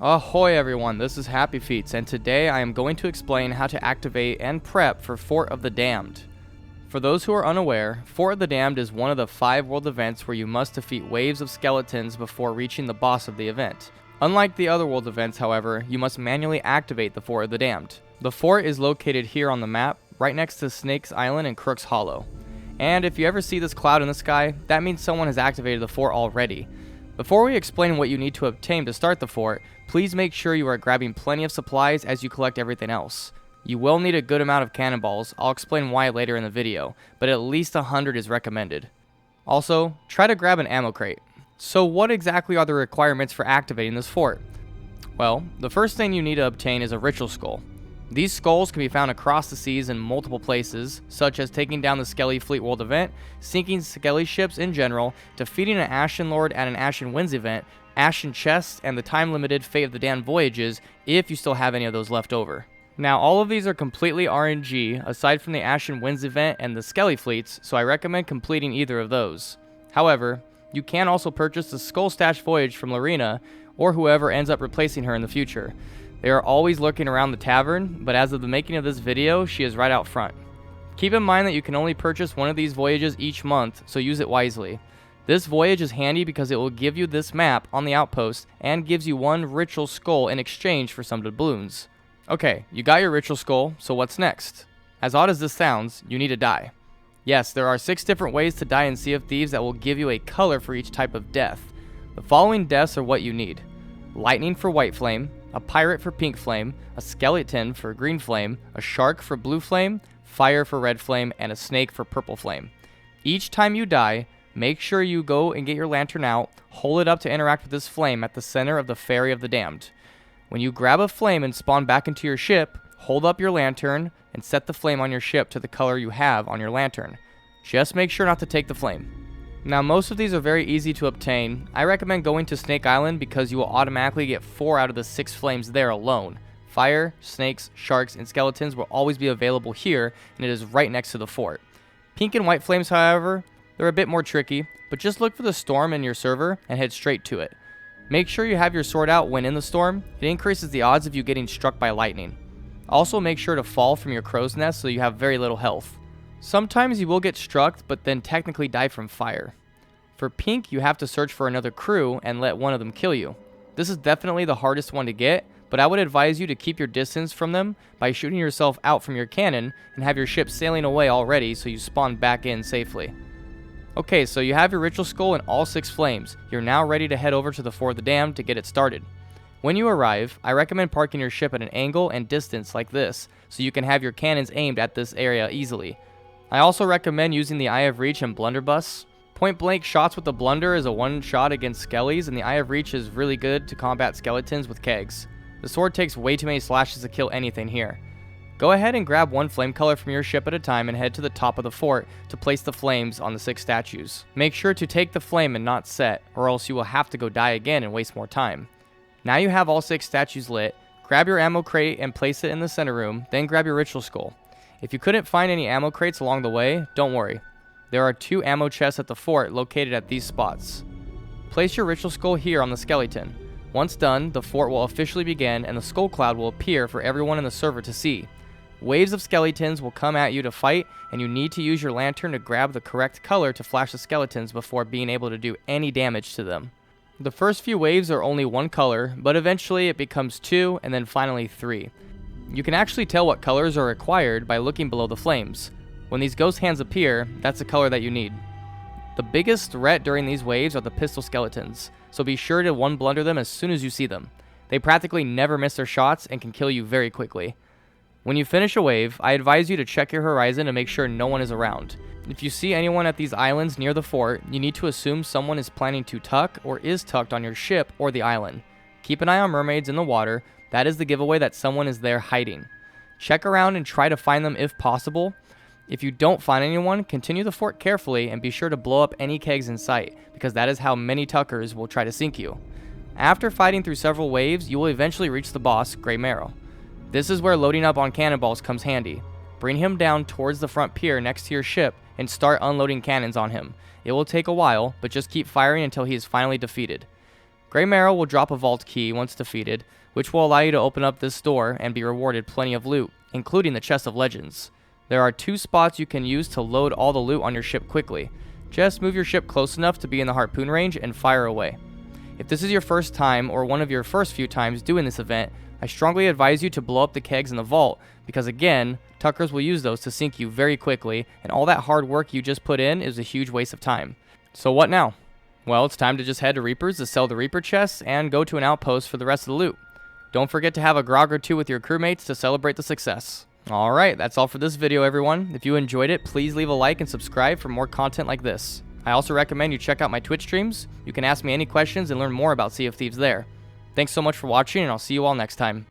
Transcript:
Ahoy everyone, this is Happy Feets, and today I am going to explain how to activate and prep for Fort of the Damned. For those who are unaware, Fort of the Damned is one of the 5 world events where you must defeat waves of skeletons before reaching the boss of the event. Unlike the other world events, however, you must manually activate the Fort of the Damned. The fort is located here on the map, right next to Snake's Island and Crook's Hollow. And if you ever see this cloud in the sky, that means someone has activated the fort already. Before we explain what you need to obtain to start the fort, please make sure you are grabbing plenty of supplies as you collect everything else. You will need a good amount of cannonballs, I'll explain why later in the video, but at least 100 is recommended. Also, try to grab an ammo crate. So what exactly are the requirements for activating this fort? Well, the first thing you need to obtain is a ritual skull. These skulls can be found across the seas in multiple places, such as taking down the Skelly Fleet World event, sinking Skelly ships in general, defeating an Ashen Lord at an Ashen Winds event, Ashen Chests, and the time-limited Fate of the Damned voyages, if you still have any of those left over. Now, all of these are completely RNG, aside from the Ashen Winds event and the Skelly Fleets, so I recommend completing either of those. However, you can also purchase the Skull Stash Voyage from Lorena, or whoever ends up replacing her in the future. They are always lurking around the tavern, but as of the making of this video, she is right out front. Keep in mind that you can only purchase one of these voyages each month, so use it wisely. This voyage is handy because it will give you this map on the outpost and gives you one ritual skull in exchange for some doubloons. Okay, you got your ritual skull, so what's next? As odd as this sounds, you need to die. Yes, there are 6 different ways to die in Sea of Thieves that will give you a color for each type of death. The following deaths are what you need: lightning for white flame, a pirate for pink flame, a skeleton for green flame, a shark for blue flame, fire for red flame, and a snake for purple flame. Each time you die, make sure you go and get your lantern out, hold it up to interact with this flame at the center of the Ferry of the Damned. When you grab a flame and spawn back into your ship, hold up your lantern and set the flame on your ship to the color you have on your lantern. Just make sure not to take the flame. Now, most of these are very easy to obtain. I recommend going to Snake Island because you will automatically get 4 out of the 6 flames there alone. Fire, snakes, sharks, and skeletons will always be available here, and it is right next to the fort. Pink and white flames, however, they're a bit more tricky, but just look for the storm in your server and head straight to it. Make sure you have your sword out when in the storm. It increases the odds of you getting struck by lightning. Also, make sure to fall from your crow's nest so you have very little health. Sometimes you will get struck, but then technically die from fire. For pink, you have to search for another crew and let one of them kill you. This is definitely the hardest one to get, but I would advise you to keep your distance from them by shooting yourself out from your cannon and have your ship sailing away already so you spawn back in safely. Okay, so you have your ritual skull and all 6 flames. You're now ready to head over to the Fort of the Damned to get it started. When you arrive, I recommend parking your ship at an angle and distance like this, so you can have your cannons aimed at this area easily. I also recommend using the Eye of Reach and blunderbuss. Point blank shots with the blunder is a one shot against skellies, and the Eye of Reach is really good to combat skeletons with kegs. The sword takes way too many slashes to kill anything here. Go ahead and grab one flame color from your ship at a time and head to the top of the fort to place the flames on the 6 statues. Make sure to take the flame and not set, or else you will have to go die again and waste more time. Now you have all 6 statues lit, grab your ammo crate and place it in the center room, then grab your ritual skull. If you couldn't find any ammo crates along the way, don't worry. There are 2 ammo chests at the fort located at these spots. Place your ritual skull here on the skeleton. Once done, the fort will officially begin and the skull cloud will appear for everyone in the server to see. Waves of skeletons will come at you to fight, and you need to use your lantern to grab the correct color to flash the skeletons before being able to do any damage to them. The first few waves are only one color, but eventually it becomes 2 and then finally 3. You can actually tell what colors are required by looking below the flames. When these ghost hands appear, that's the color that you need. The biggest threat during these waves are the pistol skeletons, so be sure to one blunder them as soon as you see them. They practically never miss their shots and can kill you very quickly. When you finish a wave, I advise you to check your horizon to make sure no one is around. If you see anyone at these islands near the fort, you need to assume someone is planning to tuck or is tucked on your ship or the island. Keep an eye on mermaids in the water. That is the giveaway that someone is there hiding. Check around and try to find them if possible. If you don't find anyone, continue the fort carefully and be sure to blow up any kegs in sight, because that is how many tuckers will try to sink you. After fighting through several waves, you will eventually reach the boss, Grey Marrow. This is where loading up on cannonballs comes handy. Bring him down towards the front pier next to your ship and start unloading cannons on him. It will take a while, but just keep firing until he is finally defeated. Grey Marrow will drop a vault key once defeated, which will allow you to open up this door and be rewarded plenty of loot, including the Chest of Legends. There are 2 spots you can use to load all the loot on your ship quickly. Just move your ship close enough to be in the harpoon range and fire away. If this is your first time or one of your first few times doing this event, I strongly advise you to blow up the kegs in the vault, because again, Tuckers will use those to sink you very quickly, and all that hard work you just put in is a huge waste of time. So what now? Well, it's time to just head to Reaper's to sell the Reaper chests and go to an outpost for the rest of the loot. Don't forget to have a grog or 2 with your crewmates to celebrate the success. Alright, that's all for this video, everyone. If you enjoyed it, please leave a like and subscribe for more content like this. I also recommend you check out my Twitch streams. You can ask me any questions and learn more about Sea of Thieves there. Thanks so much for watching, and I'll see you all next time.